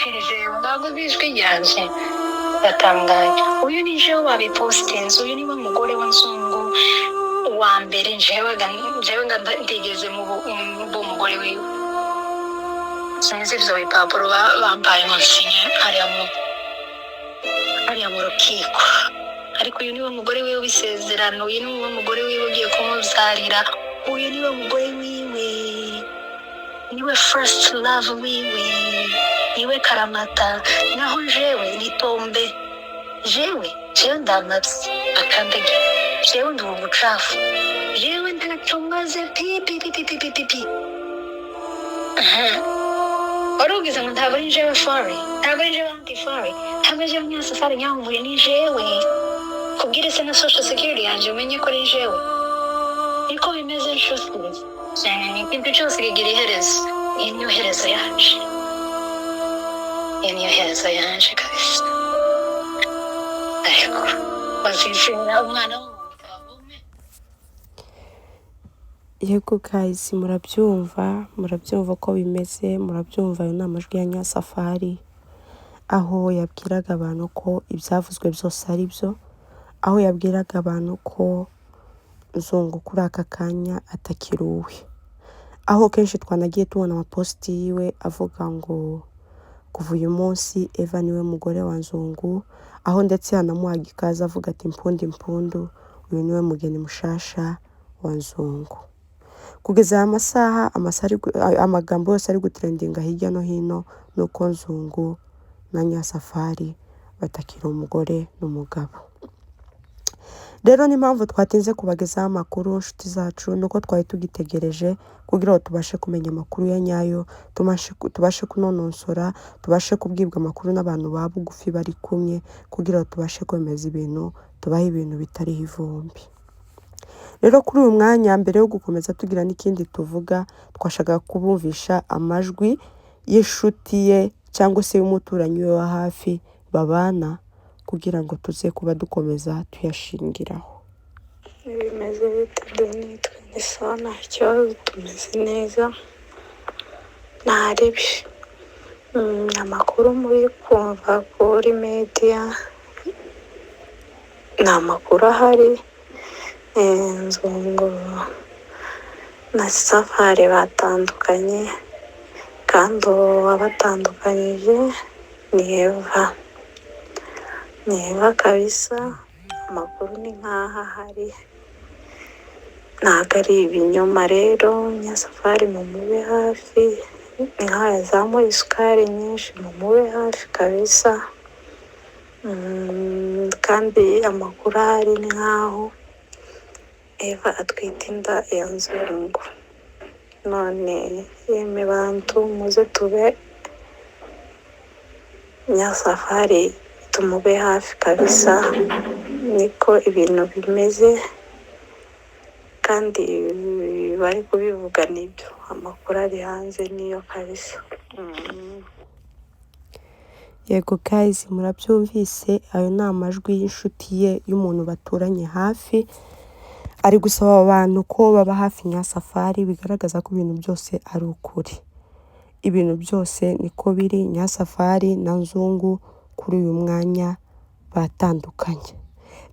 ntekereje ntabwo bijwi ryanje ndatangaye. Uyu ni jewe wabipostinze, uyu niwe mugore w'inzungu wa mbere jewe nga ntigeze mu umugore wiwe. Sinzi ivyo bipapuro bampaye munsinye hariya mu rukiko, ariko uyu niwe mugore wiwe w'isezerano, uyu niwe mugore wiwe ugiye kumuvyarira, uyu niwe mugore wiwe, niwe first love wiwe, niwe karamata. Naho jewe ni tombe, jewe ndamavye akandege, jewe ndi umucafu, jewe ntaco maze pi. Warugize ngo ntabwo ari jewe fari, ntabwo ari jewe anti-fari, ntabwo ari jewe Nyirasafari nyamvuye, ni jewe. Kubwire se na social security yanje umenye ko ari jewe. Niko bimeze nshuti. Ikintu cyose kigira iherezo. Iyi niyo herezo yanje. Iyi niyo herezo yanje kabisa. Ariko bazishimira umwana w'umugabo. Yego guys, murabyumva ko bimeze, murabyumva ayo ni amajwi ya Nyirasafari, aho yabwiraga abantu ko ibyavuzwe byose ari byo, aho yabwiraga abantu ko Nzungu kuri aka kanya atakiri uwe, aho kenshi twanagiye tubona amaposti yiwe avuga ngo kuva uyu munsi Eva niwe mugore wa Nzungu, aho ndetse yanamuhaga ikaze avuga ati mpundu uyu niwe mugeni mushasha wa Nzungu. Kugeza aya masaha amagambo yose ari gutrendinga hirya no hino nuko Nzungu na Nyirasafari batakiri umugore n'umugabo. Rero ni mpamvu twatinze kubagezaho amakuru nshuti zacu, nuko twari tugitegereje kugira ngo tubashe kumenya amakuru ya nyayo, tubashe kunononsora, tubashe kubwibwa amakuru n'abantu ba bugufi bari kumwe, kugira ngo tubashe kwemeza ibintu, tubahe ibintu bitariho ivumbi. Rero kuri uyu mwanya, mbere yo gukomeza tugira n'ikindi tuvuga, twashaka kubumvisha amajwi y'inshuti ye cyangwa se y'umuturanyi we wa hafi babana, kugira ngo tuze kuba dukomeza tuyashingiraho. Bimeze bite? Nitwe nisa, nta kibazo, tumeze neza, nta ribi. Amakuru muri kumva kuri media ni amakuru ahari. Nzungu na Safari batandukanye, kandi wabatandukanyije ni Eva. Ni Eva kabisa, amakuru ni nk'aho ahari, ntabwo ari ibinyoma. Rero Nyirasafari mumube hafi, ni nk'aho yazamuye isukari nyinshi, mumube hafi kabisa. Kandi amakuru ahari ni nk'aho Eva atwite inda ya Nzungu. None yeme bantu muze tube Nyirasafari, tumube hafi kabisa, niko ibintu bimeze, kandi bari kubivuga nibyo, amakuru ari hanze niyo kabisa. Yego guys, murabyumvise, ayo ni amajwi y'inshuti ye y'umuntu baturanye hafi, ari gusaba abantu ko baba hafi Nyirasafari, bigaragaza ko ibintu byose ari ukuri. Ibintu byose niko biri. Nyirasafari na Nzungu kuri uyu mwanya batandukanye.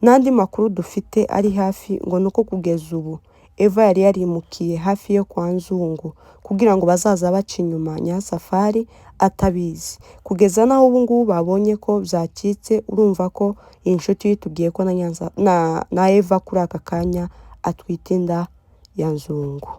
N'andi makuru dufite ari hafi ngo nuko kugeza ubu Eva yari yarimukiye hafi yo kwa Nzungu kugira ngo bazaza baca inyuma Nyirasafari atabizi, kugeza naho ubu ngubu babonye ko byacitse. Urumva ko iyi nshuti yitubwiye ko na Eva kuri aka kanya atwite inda ya Nzungu.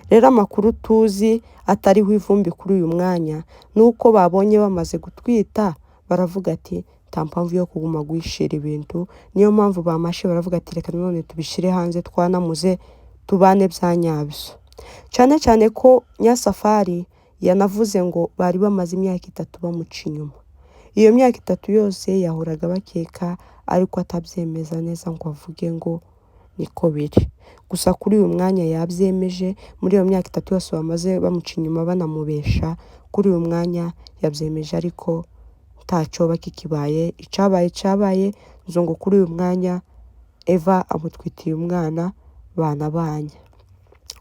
Rero amakuru tuzi atariho ivumbi kuri uyu mwanya nuko babonye bamaze gutwita, baravuga ati nta mpamvu yo kuguma guhishira ibintu, niyo mpamvu bamashe baravuga ati reka none tubishire hanze, twanamuze tubane bya nyabyo. Cyane ko Nyirasafari yanavuze ngo bari bamaze imyaka 3 bamuca inyuma. Iyo myaka 3 yose yahoraga bakeka, ariko atabyemeza neza ngo avuge ngo niko biri. Gusa kuri uyu mwanya yabyemeje. Muri iyo myaka 3 yose bamaze bamuca inyuma banamubesha, kuri uyu mwanya yabyemeje, ariko ntacyo bakikibaye. Icabaye Nzungu kuri uyu mwanya Eva amutwitiye umwana banabanye.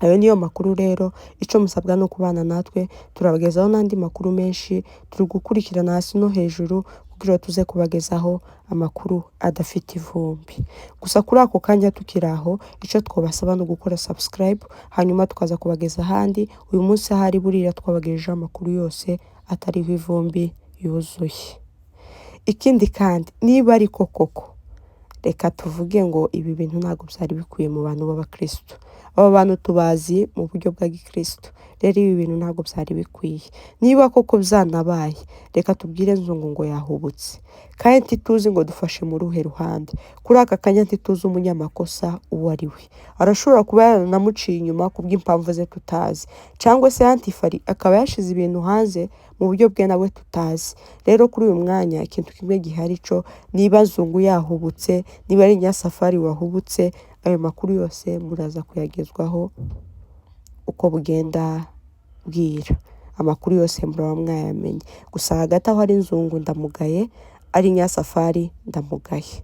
Ayo niyo makuru rero, icyo musabwa no kubana natwe, turabagezaho n'andi makuru menshi, turi gukurikirana hasi no hejuru kugira tuze kubagezaho amakuru adafite ivumbi. Gusa kuri ako kanya tukiri aho, icyo twabasaba no gukora subscribe, hanyuma tukaza kubageza ahandi. Uyu munsi ahari burira twabagejejeho amakuru yose atariho ivumbi yuzuye. Ikindi kandi niba ariko koko, reka tuvuge ngo ibi bintu ntabwo byari bikwiye mu bantu b'abakristo. Aba bantu tubazi mu buryo bwa gikristo, rero ibi bintu ntabwo byari bikwiye. Niba koko byanabaye, reka tubwire Nzungu ngo yahubutse, kandi ntituzi ngo dufashe mu ruhe ruhande. Kuri aka kanya ntituzi umunyamakosa uwo ari we. Arashobora kuba yaranamuciye inyuma kubw'impamvu ze tutazi, cyangwa se Antifari akaba yashize ibintu hanze mu buryo bwe nawe tutazi. Rero kuri uyu mwanya ikintu kimwe gihari cyo, niba Nzungu yahubutse, niba ari Nyirasafari wahubutse, ayo makuru yose muraza kuyagezwaho uko bugenda bwira. Amakuru yose muraba mwayamenye. Gusa hagati aho ari Nzungu ndamugaye, ari Nyirasafari ndamugaye.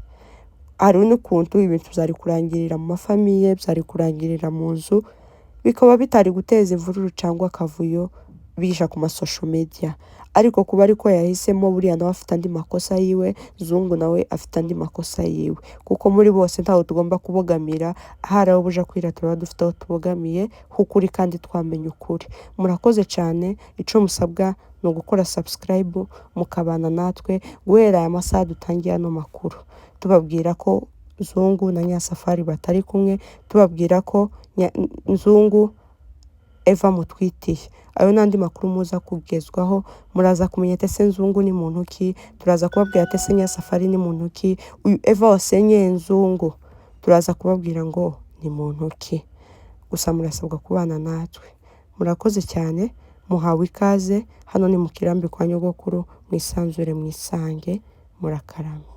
Hari n'ukuntu ibintu byari kurangirira mu mafamiye, byari kurangirira mu nzu, bikaba bitari guteza imvururu cyangwa akavuyo bisha ku masosho media. Ariko kuba ariko yahisemo, buriya nawe afite andi makosa yiwe, Nzungu nawe afite andi makosa yiwe, kuko muri bose ntaho tugomba kubogamira. Ahari aho buja kwira turaba dufite aho tubogamiye h'ukuri kandi twamenye ukuri. Murakoze cyane, icyo musabwa ni ugukora subscribe mukabana natwe guhera aya masaha dutangiye ano makuru, tubabwira ko Nzungu na Nyirasafari batari kumwe, tubabwira ko Nzungu Eva mutwitiye. Ayo n'andi makuru muza kugezwaho, muraza kumenya ese Nzungu ni muntu ki, turaza kubabwira ese Nyirasafari ni muntu ki, uyu Eva wasenyeye Nzungu turaza kubabwira ngo ni muntu ki. Gusa murasabwa kubana natwe. Murakoze cyane, muhawe ikaze. Hano ni mu kirambi kwa nyogokuru, mwisanzure mwisange, murakarama.